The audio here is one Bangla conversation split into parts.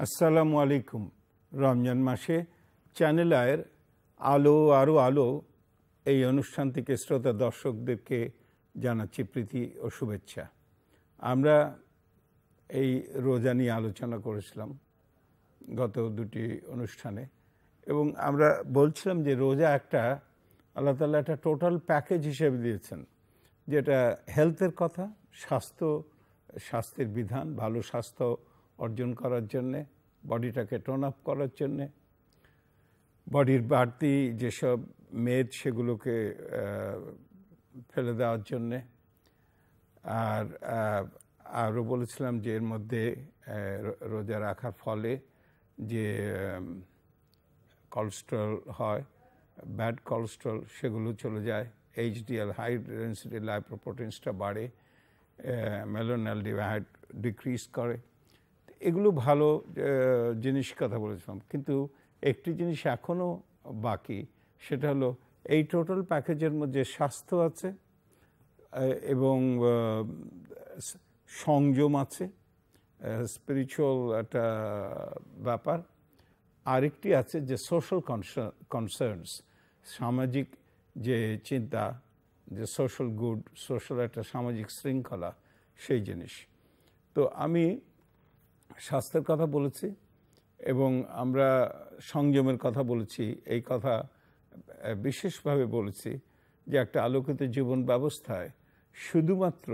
আসসালামু আলাইকুম। রমজান মাসে চ্যানেল আয়ের আলো আরও আলো এই অনুষ্ঠান থেকে শ্রোতা দর্শকদেরকে জানাচ্ছি প্রীতি ও শুভেচ্ছা। আমরা এই রোজা নিয়ে আলোচনা করেছিলাম গত দুটি অনুষ্ঠানে, এবং আমরা বলছিলাম যে রোজা একটা আল্লাহ তাআলা একটা টোটাল প্যাকেজ হিসেবে দিয়েছেন, যেটা হেলথের কথা, স্বাস্থ্যের বিধান, ভালো স্বাস্থ্য অর্জন করার জন্যে, বডিটাকে টোন আপ করার জন্যে, বডির বাড়তি যেসব মেদ সেগুলোকে ফেলে দেওয়ার জন্যে, আর আরও বলেছিলাম যে এর মধ্যে রোজা রাখার ফলে যে কোলেস্টেরল হয়, ব্যাড কোলেস্টেরল, সেগুলো চলে যায়, এইচডিএল হাই ডেন্সিটি লাইপোপ্রোটিনসটা বাড়ে, মেলানোআলডিহাইড ডিক্রিজ করে। এগুলো ভালো জিনিস কথা বলেছিলাম, কিন্তু একটি জিনিস এখনও বাকি, সেটা হলো এই টোটাল প্যাকেজের মধ্যে স্বাস্থ্য আছে এবং সংযম আছে, স্পিরিচুয়াল একটা ব্যাপার। আরেকটি আছে যে সোশ্যাল কনসার্নস, সামাজিক যে চিন্তা, যে সোশ্যাল গুড, সোশ্যাল একটা সামাজিক শৃঙ্খলা, সেই জিনিস। তো আমি স্বাস্থ্যের কথা বলেছি এবং আমরা সংযমের কথা বলেছি। এই কথা বিশেষভাবে বলেছি যে একটা আলোকিত জীবন ব্যবস্থায় শুধুমাত্র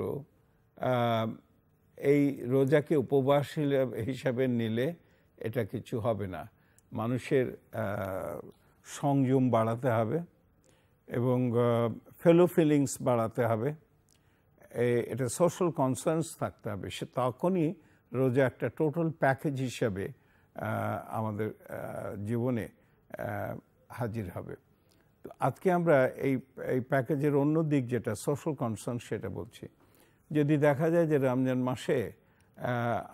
এই রোজাকে উপবাস হিসাবে নিলে এটা কিছু হবে না। মানুষের সংযম বাড়াতে হবে এবং ফেলো ফিলিংস বাড়াতে হবে, এটা সোশ্যাল কনসার্নস থাকতে হবে। সে তখনই রোজা একটা টোটাল প্যাকেজ হিসাবে আমাদের জীবনে হাজির হবে। তো আজকে আমরা এই প্যাকেজের অন্য দিক, যেটা সোশ্যাল কনসার্ন, সেটা বলছি। যদি দেখা যায় যে রমজান মাসে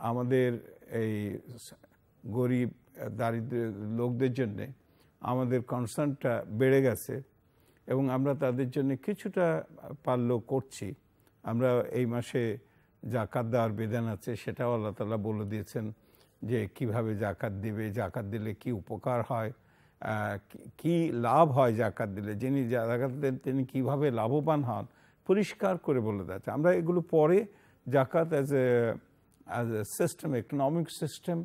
আমাদের এই গরিব দারিদ্র লোকদের জন্যে আমাদের কনসার্নটা বেড়ে গেছে এবং আমরা তাদের জন্য কিছুটা পারলেও করছি। আমরা এই মাসে জাকাত দেওয়ার বিধান আছে, সেটাও আল্লাহ তাআলা বলে দিয়েছেন যে কিভাবে জাকাত দিবে, জাকাত দিলে কি উপকার হয়, কি লাভ হয় জাকাত দিলে, যিনি জাকাত দেন তিনি কিভাবে লাভবান হন, পরিষ্কার করে বলে দিয়েছে। আমরা এগুলো পরে জাকাত as a system, economic system,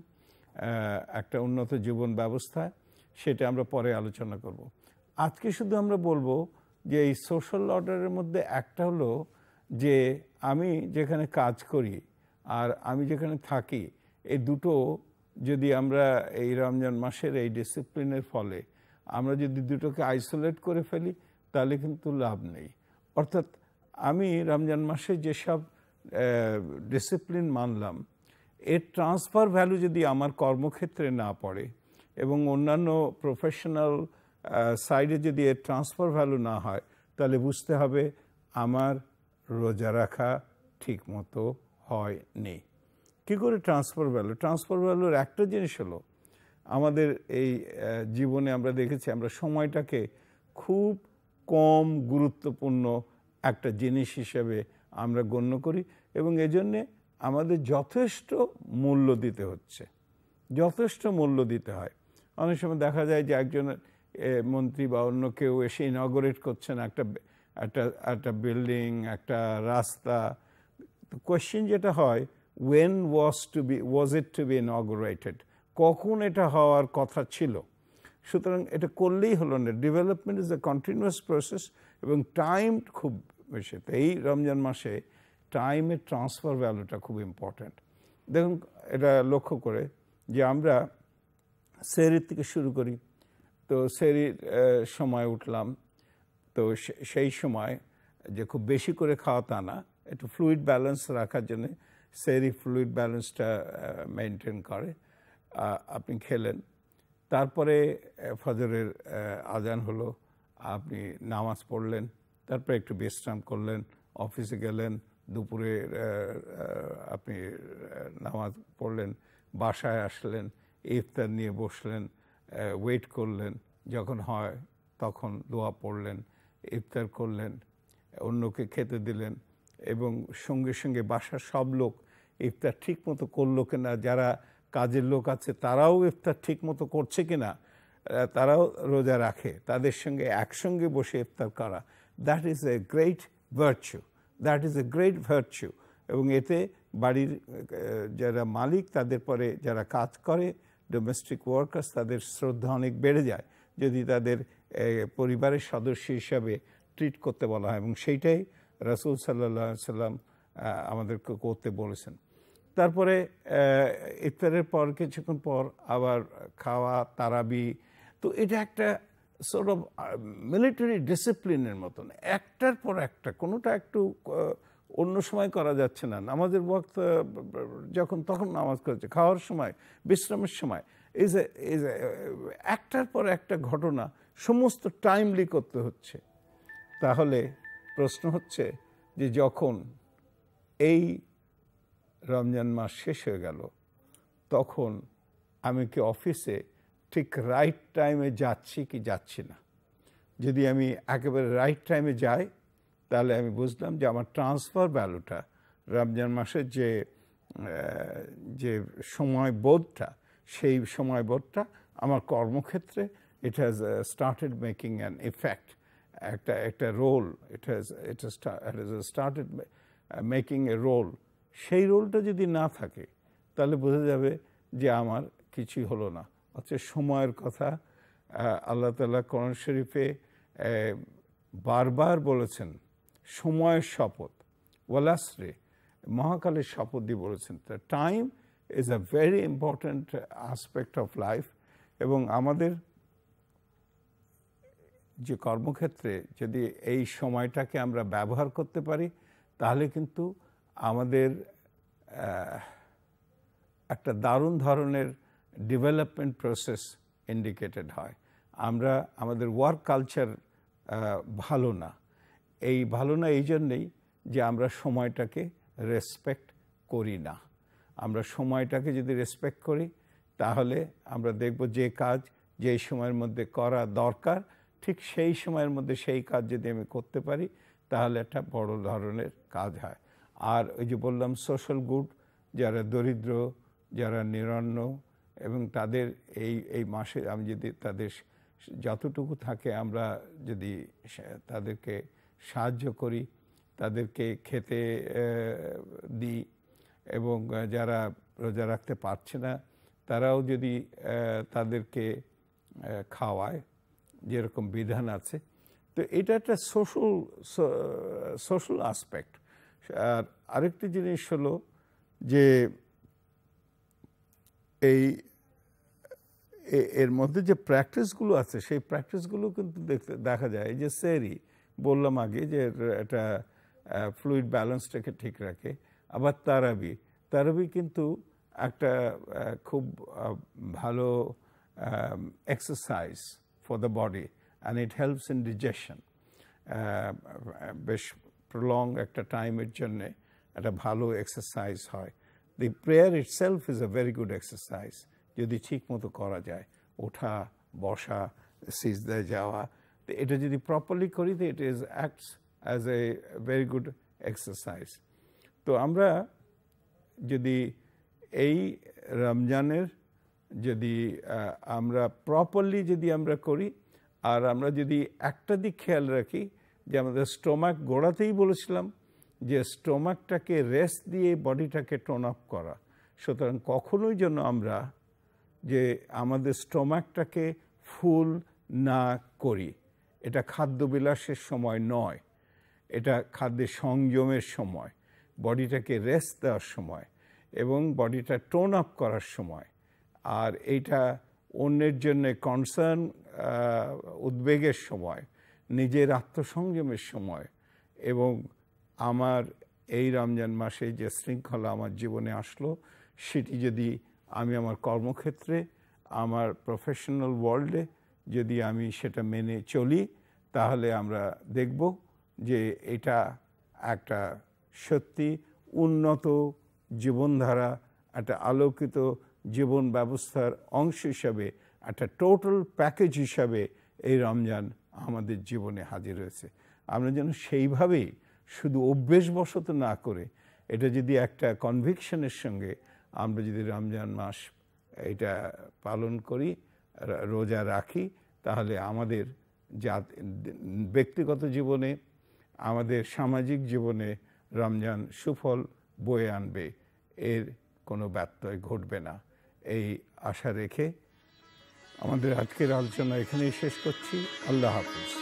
একটা উন্নত জীবন ব্যবস্থা, সেটা আমরা পরে আলোচনা করব। আজকে শুধু আমরা বলবো যে এই সোশ্যাল অর্ডারের মধ্যে একটা হলো যে আমি যেখানে কাজ করি আর আমি যেখানে থাকি, এই দুটো যদি আমরা এই রমজান মাসের এই ডিসিপ্লিনের ফলে আমরা যদি দুটোকে আইসোলেট করে ফেলি, তাহলে কিন্তু লাভ নেই। অর্থাৎ আমি রমজান মাসে যেসব ডিসিপ্লিন মানলাম, এর ট্রান্সফার ভ্যালু যদি আমার কর্মক্ষেত্রে না পড়ে এবং অন্যান্য প্রফেশনাল সাইডে যদি এর ট্রান্সফার ভ্যালু না হয়, তাহলে বুঝতে হবে আমার রোজা রাখা ঠিক মতো হয়নি। কী করে ট্রান্সফার ভ্যালু? ট্রান্সফার ভ্যালুর একটা জিনিস হলো, আমাদের এই জীবনে আমরা দেখেছি আমরা সময়টাকে খুব কম গুরুত্বপূর্ণ একটা জিনিস হিসেবে আমরা গণ্য করি এবং এজন্যে আমাদের যথেষ্ট মূল্য দিতে হচ্ছে, যথেষ্ট মূল্য দিতে হয়। অনেক সময় দেখা যায় যে একজন মন্ত্রী বা অন্য কেউ এসে ইনগরেট করছেন একটা বিল্ডিং, একটা রাস্তা। কোয়েশ্চেন যেটা হয়, when was it to be inaugurated, কখন এটা হওয়ার কথা ছিল? সুতরাং এটা করলেই হলো না। Development is a continuous process এবং টাইম খুব বেশি। তো এই রমজান মাসে টাইমের ট্রান্সফার ভ্যালুটা খুব ইম্পর্ট্যান্ট। দেখুন, এটা লক্ষ্য করে যে আমরা সেহরির থেকে শুরু করি। তো সেহরির সময় উঠলাম, তো সেই সময় যে খুব বেশি করে খাওয়া তা না, একটু ফ্লুইড ব্যালেন্স রাখার জন্য সেহরি ফ্লুইড ব্যালেন্সটা মেনটেন করে। আপনি খেলেন, তারপরে ফজরের আজান হলো, আপনি নামাজ পড়লেন, তারপরে একটু বিশ্রাম করলেন, অফিসে গেলেন, দুপুরে আপনি নামাজ পড়লেন, বাসায় আসলেন, ইফতার নিয়ে বসলেন, ওয়েট করলেন, যখন হয় তখন দোয়া পড়লেন, ইফতার করলেন, অন্যকে খেতে দিলেন এবং সঙ্গে সঙ্গে বাসার সব লোক ইফতার ঠিক মতো করলো কিনা, যারা কাজের লোক আছে তারাও ইফতার ঠিক মতো করছে কিনা, তারাও রোজা রাখে, তাদের সঙ্গে একসঙ্গে বসে ইফতার করা, that is a great virtue, that is a great virtue. এবং এতে বাড়ির যারা মালিক, তাদের পরে যারা কাজ করে ডোমেস্টিক ওয়ার্কার্স, তাদের শ্রদ্ধা অনেক বেড়ে যায় যদি তাদের পরিবারের সদস্য হিসাবে ট্রিট করতে বলা হয়, এবং সেইটাই রাসূল সাল্লাল্লাহু আলাইহি সাল্লাম আমাদেরকে করতে বলেছেন। তারপরে ইফতারের পর কিছুক্ষণ পর আবার খাওয়া, তারাবি। তো এটা একটা সর্ট অফ মিলিটারি ডিসিপ্লিনের মতন, একটার পর একটা, কোনোটা একটু অন্য সময় করা যাচ্ছে না। নামাজের ওয়াক্ত যখন তখন নামাজ করেছে, খাওয়ার সময়, বিশ্রামের সময়, একটার পর একটা ঘটনা সমস্ত টাইমলি করতে হচ্ছে। তাহলে প্রশ্ন হচ্ছে যে যখন এই রমজান মাস শেষ হয়ে গেল, তখন আমি কি অফিসে ঠিক রাইট টাইমে যাচ্ছি কি যাচ্ছি না? যদি আমি একেবারে রাইট টাইমে যাই, তাহলে আমি বুঝলাম যে আমার ট্রান্সফার ভ্যালুটা, রমজান মাসের যে সময়বোধটা, সেই সময়বোধটা আমার কর্মক্ষেত্রে it has started making an effect, একটা role, it has started making a role. সেই রোলটা যদি না থাকে, তাহলে বোঝা যাবে যে আমার কিছুই হলো না। অর্থাৎ সময়ের কথা আল্লাহ তাআলা কোরআন শরীফে বারবার বলেছেন, সময়ের শপথ, ওয়াল আসরি, মহাকালের শপথ দিয়ে বলেছেন। Time is a very important aspect of life. এবং আমাদের যে কর্মক্ষেত্রে যদি এই সময়টাকে আমরা ব্যবহার করতে পারি, তাহলে কিন্তু আমাদের একটা দারুণ ধরনের ডেভেলপমেন্ট প্রসেস ইন্ডিকেটেড হয়। আমাদের ওয়ার্ক কালচার ভালো না। ভালো না এই জন্যেই যে আমরা সময়টাকে রেসপেক্ট করি না। আমরা সময়টাকে যদি রেসপেক্ট করি, তাহলে আমরা দেখব যে কাজ যেই সময়ের মধ্যে করা দরকার, ঠিক সেই সময়ের মধ্যে সেই কাজ যদি আমি করতে পারি, তাহলে একটা বড় ধরনের কাজ হয়। আর ওই যে বললাম সোশ্যাল গুড, যারা দরিদ্র, যারা নিরন্ন, এবং তাদের এই মাসে আমি যদি তাদের যতটুকু থাকে আমরা যদি তাদেরকে সাহায্য করি, তাদেরকে খেতে দিই, এবং যারা রোজা রাখতে পারছে না তারাও যদি তাদেরকে খাওয়ায়, যেরকম বিধান আছে, তো এটা একটা সোশ্যাল আসপেক্ট। আর আরেকটি জিনিস হলো যে এর মধ্যে যে প্র্যাকটিসগুলো আছে, সেই প্র্যাকটিসগুলো কিন্তু দেখা যায় যে সেহরি বললাম আগে যে এটা ফ্লুইড ব্যালেন্সটাকে ঠিক রাখে। আবার তারাবি কিন্তু একটা খুব ভালো exercise for the body, and it helps in digestion. বেশ প্রলং একটা টাইমের জন্যে একটা ভালো এক্সারসাইজ হয়। The prayer itself is a very good exercise, যদি ঠিক মতো করা যায়, ওঠা, বসা, সিজদায় যাওয়া, তো এটা যদি প্রপারলি করি, তো it is acts as a very good exercise. তো আমরা যদি এই রমজানের যদি আমরা প্রপারলি যদি আমরা করি, আর আমরা যদি একটা দিক খেয়াল রাখি যে আমাদের স্টোমাক, গোড়াতেই বলেছিলাম যে স্টোমাকটাকে রেস্ট দিয়ে বডিটাকে টোন আপ করা। সুতরাং কখনোই যেন আমরা যে আমাদের স্টোমাকটাকে ফুল না করি। এটা খাদ্যবিলাসের সময় নয়, এটা খাদ্যের সংযমের সময়, বডিটাকে রেস্ট দেওয়ার সময় এবং বডিটা টোন আপ করার সময়। আর এইটা অন্যের জন্য কনসার্ন, উদ্বেগের সময়, নিজের আত্মসংযমের সময়। এবং আমার এই রমজান মাসে যে শৃঙ্খলা আমার জীবনে আসলো, সেটি যদি আমি আমার কর্মক্ষেত্রে, আমার প্রফেশনাল ওয়ার্ল্ডে যদি আমি সেটা মেনে চলি, তাহলে আমরা দেখব যে এটা একটা সত্যি উন্নত জীবনধারা, একটা আলোকিত জীবন ব্যবস্থার অংশ হিসাবে, একটা টোটাল প্যাকেজ হিসাবে এই রমজান আমাদের জীবনে হাজির হয়েছে। আমরা যেন সেইভাবেই শুধু অভ্যেসবশত না করে, এটা যদি একটা কনভিকশনের সঙ্গে আমরা যদি রমজান মাস এটা পালন করি, রোজা রাখি, তাহলে আমাদের ব্যক্তিগত জীবনে, আমাদের সামাজিক জীবনে রমজান সুফল বয়ে আনবে, এর কোনো ব্যত্যয় ঘটবে না, এই আশা রেখে আমাদের আজকের আলোচনা এখানেই শেষ করছি। আল্লাহ হাফিজ।